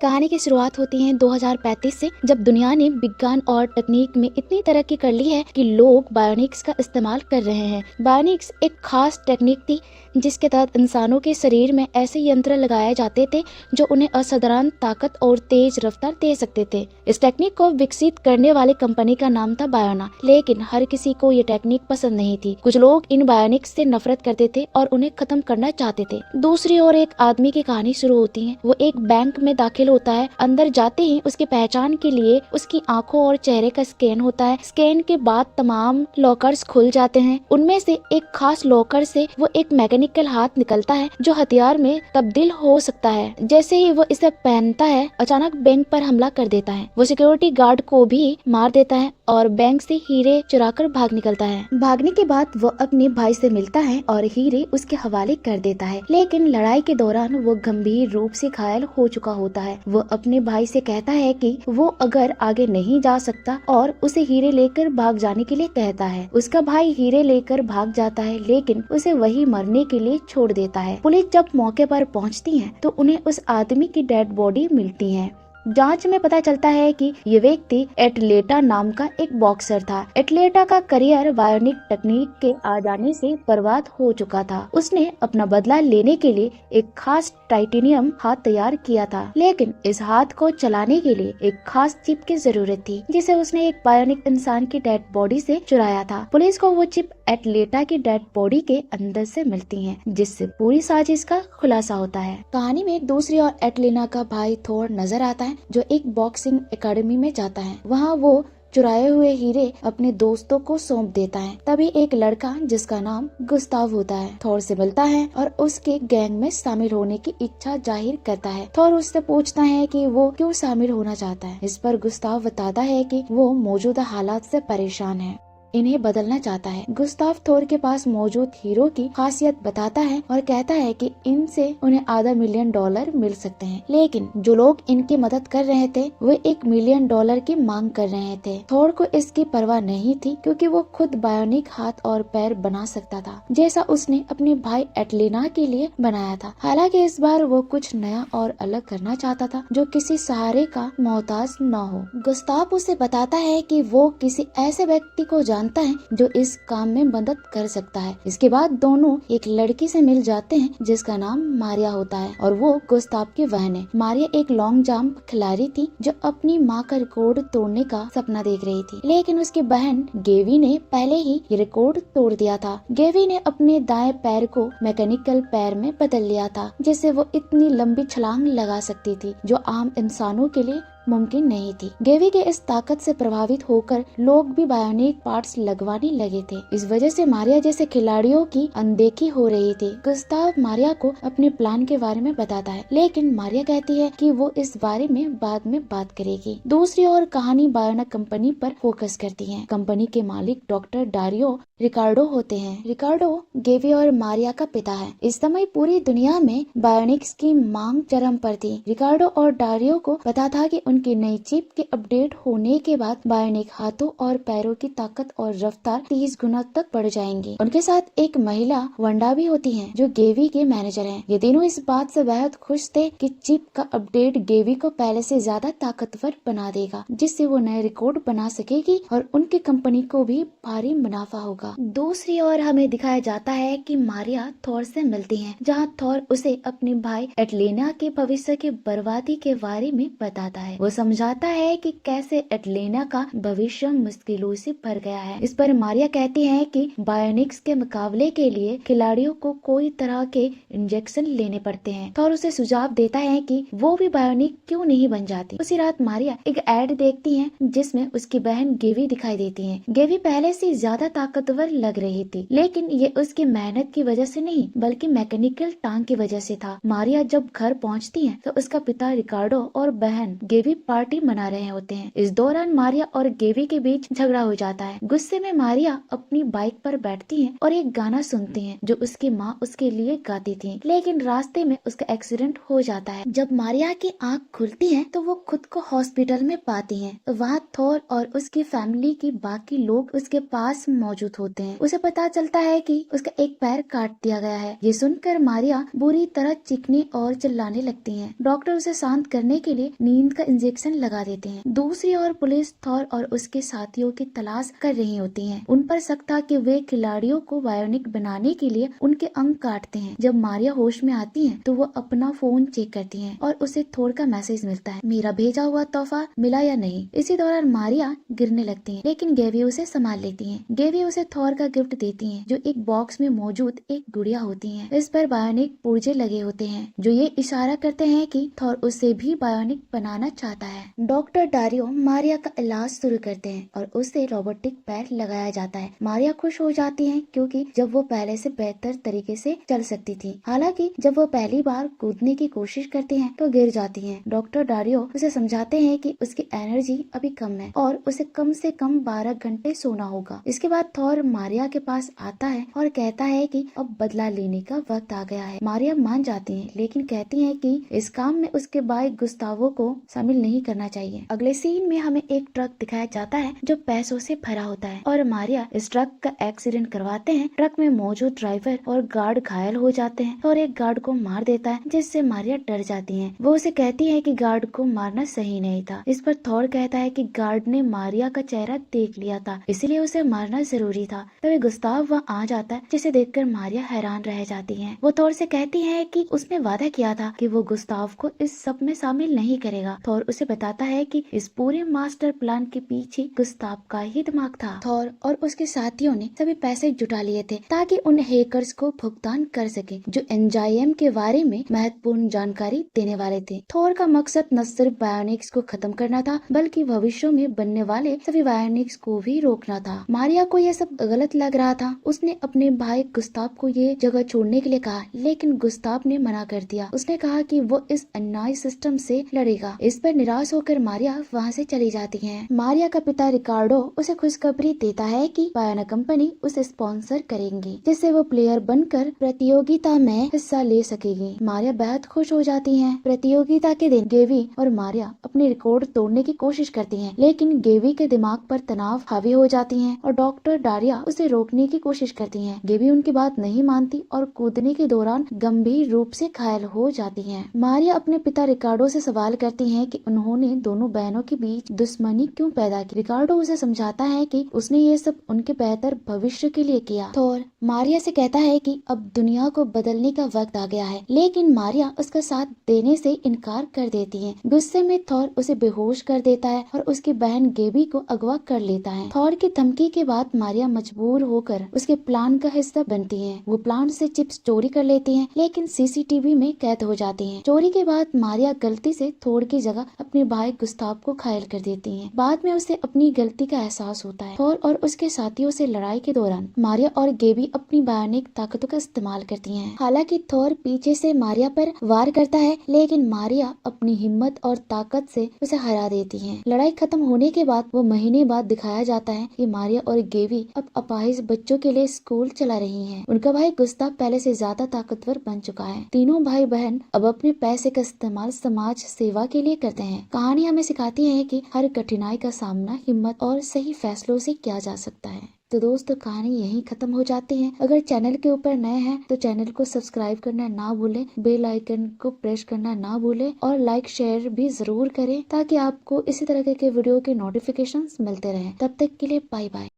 कहानी की शुरुआत होती है 2035 से, जब दुनिया ने विज्ञान और तकनीक में इतनी तरक्की कर ली है कि लोग बायोनिक्स का इस्तेमाल कर रहे हैं। बायोनिक्स एक खास टेक्निक थी जिसके तहत इंसानों के शरीर में ऐसे यंत्र लगाए जाते थे जो उन्हें असाधारण ताकत और तेज रफ्तार दे सकते थे। इस टेक्निक को विकसित करने वाली कंपनी का नाम था बायोना, लेकिन हर किसी को ये टेक्निक पसंद नहीं थी। कुछ लोग इन बायोनिक्स से नफरत करते थे और उन्हें खत्म करना चाहते थे। दूसरी ओर एक आदमी की कहानी शुरू होती है। वो एक बैंक में दाखिल होता है। अंदर जाते ही उसकी पहचान के लिए उसकी आंखों और चेहरे का स्कैन होता है। स्कैन के बाद तमाम लॉकर्स खुल जाते हैं। उनमें से एक खास लॉकर से वो एक मैकेनिकल हाथ निकलता है जो हथियार में तब्दील हो सकता है। जैसे ही वो इसे पहनता है, अचानक बैंक पर हमला कर देता है। वो सिक्योरिटी गार्ड को भी मार देता है और बैंक से हीरे चुराकर भाग निकलता है। भागने के बाद वो अपने भाई से मिलता है और हीरे उसके हवाले कर देता है, लेकिन लड़ाई के दौरान वो गंभीर रूप से घायल हो चुका होता है। वो अपने भाई से कहता है कि वो अगर आगे नहीं जा सकता और उसे हीरे लेकर भाग जाने के लिए कहता है। उसका भाई हीरे लेकर भाग जाता है, लेकिन उसे वही मरने के लिए छोड़ देता है। पुलिस जब मौके पर पहुंचती है तो उन्हें उस आदमी की डेड बॉडी मिलती है। जांच में पता चलता है कि ये व्यक्ति एटलेटा नाम का एक बॉक्सर था। एटलेटा का करियर बायोनिक तकनीक के आ जाने से बर्बाद हो चुका था। उसने अपना बदला लेने के लिए एक खास टाइटेनियम हाथ तैयार किया था, लेकिन इस हाथ को चलाने के लिए एक खास चिप की जरूरत थी, जिसे उसने एक बायोनिक इंसान की डेड बॉडी से चुराया था। पुलिस को वो चिप एटलेटा की डेड बॉडी के अंदर से मिलती है, जिससे पूरी साजिश का खुलासा होता है। कहानी में दूसरी ओर एटलेना का भाई थोर नजर आता है, जो एक बॉक्सिंग एकेडमी में जाता है। वहाँ वो चुराए हुए हीरे अपने दोस्तों को सौंप देता है। तभी एक लड़का जिसका नाम गुस्ताव होता है थोर से मिलता है और उसके गैंग में शामिल होने की इच्छा जाहिर करता है। थोर उससे पूछता है कि वो क्यों शामिल होना चाहता है। इस पर गुस्ताव बताता है कि वो मौजूदा हालात से परेशान है, इन्हें बदलना चाहता है। गुस्ताव थोर के पास मौजूद हीरो की खासियत बताता है और कहता है कि इनसे उन्हें $500 मिलियन मिल सकते हैं, लेकिन जो लोग इनकी मदद कर रहे थे वे $1 मिलियन की मांग कर रहे थे। थोर को इसकी परवाह नहीं थी, क्योंकि वो खुद बायोनिक हाथ और पैर बना सकता था, जैसा उसने अपने भाई एटलेना के लिए बनाया था। हालांकि इस बार वो कुछ नया और अलग करना चाहता था जो किसी सहारे का मोहताज न हो। गुस्ताव उसे बताता है कि वो किसी ऐसे व्यक्ति को जानता है जो इस काम में मदद कर सकता है। इसके बाद दोनों एक लड़की से मिल जाते हैं जिसका नाम मारिया होता है और वो गुस्ताव की बहन है। मारिया एक लॉन्ग जंप खिलाड़ी थी जो अपनी माँ का रिकॉर्ड तोड़ने का सपना देख रही थी, लेकिन उसकी बहन गेवी ने पहले ही ये रिकॉर्ड तोड़ दिया था। गेवी ने अपने दाएं पैर को मैकेनिकल पैर में बदल लिया था, जिससे वो इतनी लंबी छलांग लगा सकती थी जो आम इंसानों के लिए मुमकिन नहीं थी। गेवी के इस ताकत से प्रभावित होकर लोग भी बायोनिक पार्ट्स लगवाने लगे थे। इस वजह से मारिया जैसे खिलाड़ियों की अनदेखी हो रही थी। गुस्ताव मारिया को अपने प्लान के बारे में बताता है, लेकिन मारिया कहती है कि वो इस बारे में बाद में बात करेगी। दूसरी ओर कहानी बायोना कंपनी पर फोकस करती है। कंपनी के मालिक डॉक्टर डारियो रिकार्डो होते हैं। रिकार्डो गेवी और मारिया का पिता है। इस समय पूरी दुनिया में बायोनिक्स की मांग चरम पर थी। रिकार्डो और डारियो को पता था कि उनकी नई चिप के अपडेट होने के बाद बायोनिक हाथों और पैरों की ताकत और रफ्तार 30 गुना तक बढ़ जाएंगी। उनके साथ एक महिला वंडा भी होती है जो गेवी के मैनेजर हैं। ये तीनों इस बात से बेहद खुश थे कि चिप का अपडेट गेवी को पहले से ज्यादा ताकतवर बना देगा, जिससे वो नए रिकॉर्ड बना सकेगी और उनकी कंपनी को भी भारी मुनाफा होगा। दूसरी ओर हमें दिखाया जाता है कि मारिया थोर से मिलती है, जहाँ थोर उसे अपने भाई एटलेना के भविष्य की बर्बादी के बारे में बताता है। वो समझाता है कि कैसे एटलेना का भविष्य मुश्किलों से भर गया है। इस पर मारिया कहती है कि बायोनिक्स के मुकाबले के लिए खिलाड़ियों को कोई तरह के इंजेक्शन लेने पड़ते हैं। थोर उसे सुझाव देता है कि वो भी बायोनिक क्यों नहीं बन जाती। उसी रात मारिया एक एड देखती है जिसमें उसकी बहन गेवी दिखाई देती है। गेवी पहले से ज्यादा ताकतवर लग रही थी, लेकिन ये उसकी मेहनत की वजह से नहीं बल्कि मैकेनिकल टांग की वजह से था। मारिया जब घर पहुंचती है तो उसका पिता रिकार्डो और बहन गेवी पार्टी मना रहे होते हैं। इस दौरान मारिया और गेवी के बीच झगड़ा हो जाता है। गुस्से में मारिया अपनी बाइक पर बैठती है और एक गाना सुनती है जो उसकी माँ उसके लिए गाती थी, लेकिन रास्ते में उसका एक्सीडेंट हो जाता है। जब मारिया की आँख खुलती है तो वो खुद को हॉस्पिटल में पाती है। वहाँ थोर और उसकी फैमिली की बाकी लोग उसके पास मौजूद होते हैं। उसे पता चलता है कि उसका एक पैर काट दिया गया है। ये सुनकर मारिया बुरी तरह चीखने और चिल्लाने लगती है। डॉक्टर उसे शांत करने के लिए नींद का इंजेक्शन लगा देते हैं। दूसरी ओर पुलिस थॉर और उसके साथियों की तलाश कर रही होती है। उन पर शक था कि वे खिलाड़ियों को बायोनिक बनाने के लिए उनके अंग काटते हैं। जब मारिया होश में आती है तो वो अपना फोन चेक करती है और उसे थॉर का मैसेज मिलता है, मेरा भेजा हुआ तोहफा मिला या नहीं। इसी दौरान मारिया गिरने लगती है, लेकिन गेवी उसे संभाल लेती है। गेवी उसे थॉर का गिफ्ट देती है, जो एक बॉक्स में मौजूद एक गुड़िया होती है। इस पर बायोनिक पुर्जे लगे होते हैं, जो ये इशारा करते हैं कि थॉर उसे भी बायोनिक बनाना चाहता है। डॉक्टर डारियो मारिया का इलाज शुरू करते हैं और उसे रोबोटिक पैर लगाया जाता है। मारिया खुश हो जाती है क्योंकि जब वो पहले से बेहतर तरीके से चल सकती थी। हालांकि जब वो पहली बार कूदने की कोशिश करती है तो गिर जाती है। डॉक्टर डारियो उसे समझाते हैं कि उसकी एनर्जी अभी कम है और उसे कम से कम 12 घंटे सोना होगा। इसके बाद थॉर मारिया के पास आता है और कहता है कि अब बदला लेने का वक्त आ गया है। मारिया मान जाती है, लेकिन कहती है कि इस काम में उसके भाई गुस्तावो को शामिल नहीं करना चाहिए। अगले सीन में हमें एक ट्रक दिखाया जाता है जो पैसों से भरा होता है और मारिया इस ट्रक का एक्सीडेंट करवाते हैं। ट्रक में मौजूद ड्राइवर और गार्ड घायल हो जाते हैं और एक गार्ड को मार देता है, जिससे मारिया डर जाती है। वो उसे कहती है कि गार्ड को मारना सही नहीं था। इस पर थॉर कहता है कि गार्ड ने मारिया का चेहरा देख लिया था, इसलिए उसे मारना जरूरी था। तभी गुस्ताव वहाँ आ जाता है, जिसे देखकर मारिया हैरान रह जाती है। वो थॉर से कहती है कि उसने वादा किया था कि वो गुस्ताव को इस सब में शामिल नहीं करेगा। थॉर उसे बताता है कि इस पूरे मास्टर प्लान के पीछे गुस्ताव का ही दिमाग था। थॉर और उसके साथियों ने सभी पैसे जुटा लिए थे ताकि उन हैकर्स को भुगतान कर सके, जो एंजाइम के बारे में महत्वपूर्ण जानकारी देने वाले थे। थॉर का मकसद न सिर्फ बायोनिक्स को खत्म करना था, बल्कि भविष्य में बनने वाले सभी बायोनिक्स को भी रोकना था। मारिया को यह सब गलत लग रहा था। उसने अपने भाई गुस्ताव को ये जगह छोड़ने के लिए कहा, लेकिन गुस्ताव ने मना कर दिया। उसने कहा कि वो इस अन्याय सिस्टम से लड़ेगा। इस पर निराश होकर मारिया वहाँ से चली जाती है। मारिया का पिता रिकार्डो उसे खुशखबरी देता है कि बायोनिक कंपनी उसे स्पॉन्सर करेंगी, जिससे वो प्लेयर बनकर प्रतियोगिता में हिस्सा ले सकेगी। मारिया बेहद खुश हो जाती है। प्रतियोगिता के दिन गेवी और मारिया अपने रिकॉर्ड तोड़ने की कोशिश करती हैं, लेकिन गेवी के दिमाग पर तनाव हावी हो जाती है और डॉक्टर डारिया उसे रोकने की कोशिश करती है। गेवी उनकी बात नहीं मानती और कूदने के दौरान गंभीर रूप से घायल हो जाती है। मारिया अपने पिता रिकार्डो से सवाल करती है कि उन्होंने दोनों बहनों के बीच दुश्मनी क्यों पैदा की। रिकार्डो उसे समझाता है कि उसने ये सब उनके बेहतर भविष्य के लिए किया। थॉर मारिया से कहता है कि अब दुनिया को बदलने का वक्त आ गया है, लेकिन मारिया उसका साथ देने से इनकार कर देती है। गुस्से में थॉर उसे बेहोश कर देता है और उसकी बहन गेबी को अगवा कर लेता है। थॉर की धमकी के बाद मारिया मजबूर होकर उसके प्लान का हिस्सा बनती है। वो प्लान से चिप्स चोरी कर लेती है, लेकिन सीसीटीवी में कैद हो जाती है। चोरी के बाद मारिया गलती से थॉर की जगह अपने भाई गुस्ताव को घायल कर देती है। बाद में उसे अपनी गलती का एहसास होता है। थॉर और उसके साथियों से लड़ाई के दौरान मारिया और गेबी अपनी बायोनिक ताकतों का इस्तेमाल करती हैं। हालांकि थॉर पीछे से मारिया पर वार करता है, लेकिन मारिया अपनी हिम्मत और ताकत से उसे हरा देती है। लड़ाई खत्म होने के बाद वो महीने बाद दिखाया जाता है कि मारिया और गेबी अब अपाहिज बच्चों के लिए स्कूल चला रही हैं। उनका भाई गुस्ताव पहले से ज्यादा ताकतवर बन चुका है। तीनों भाई बहन अब अपने पैसे का इस्तेमाल समाज सेवा के लिए करते हैं। कहानी हमें सिखाती है कि हर कठिनाई का सामना हिम्मत और सही फैसलों से किया जा सकता है। तो दोस्तों, कहानी यहीं खत्म हो जाती है। अगर चैनल के ऊपर नए हैं तो चैनल को सब्सक्राइब करना ना भूलें, बेल आइकन को प्रेस करना ना भूलें और लाइक शेयर भी जरूर करें, ताकि आपको इसी तरह के वीडियो के नोटिफिकेशंस मिलते रहें। तब तक के लिए बाय बाय।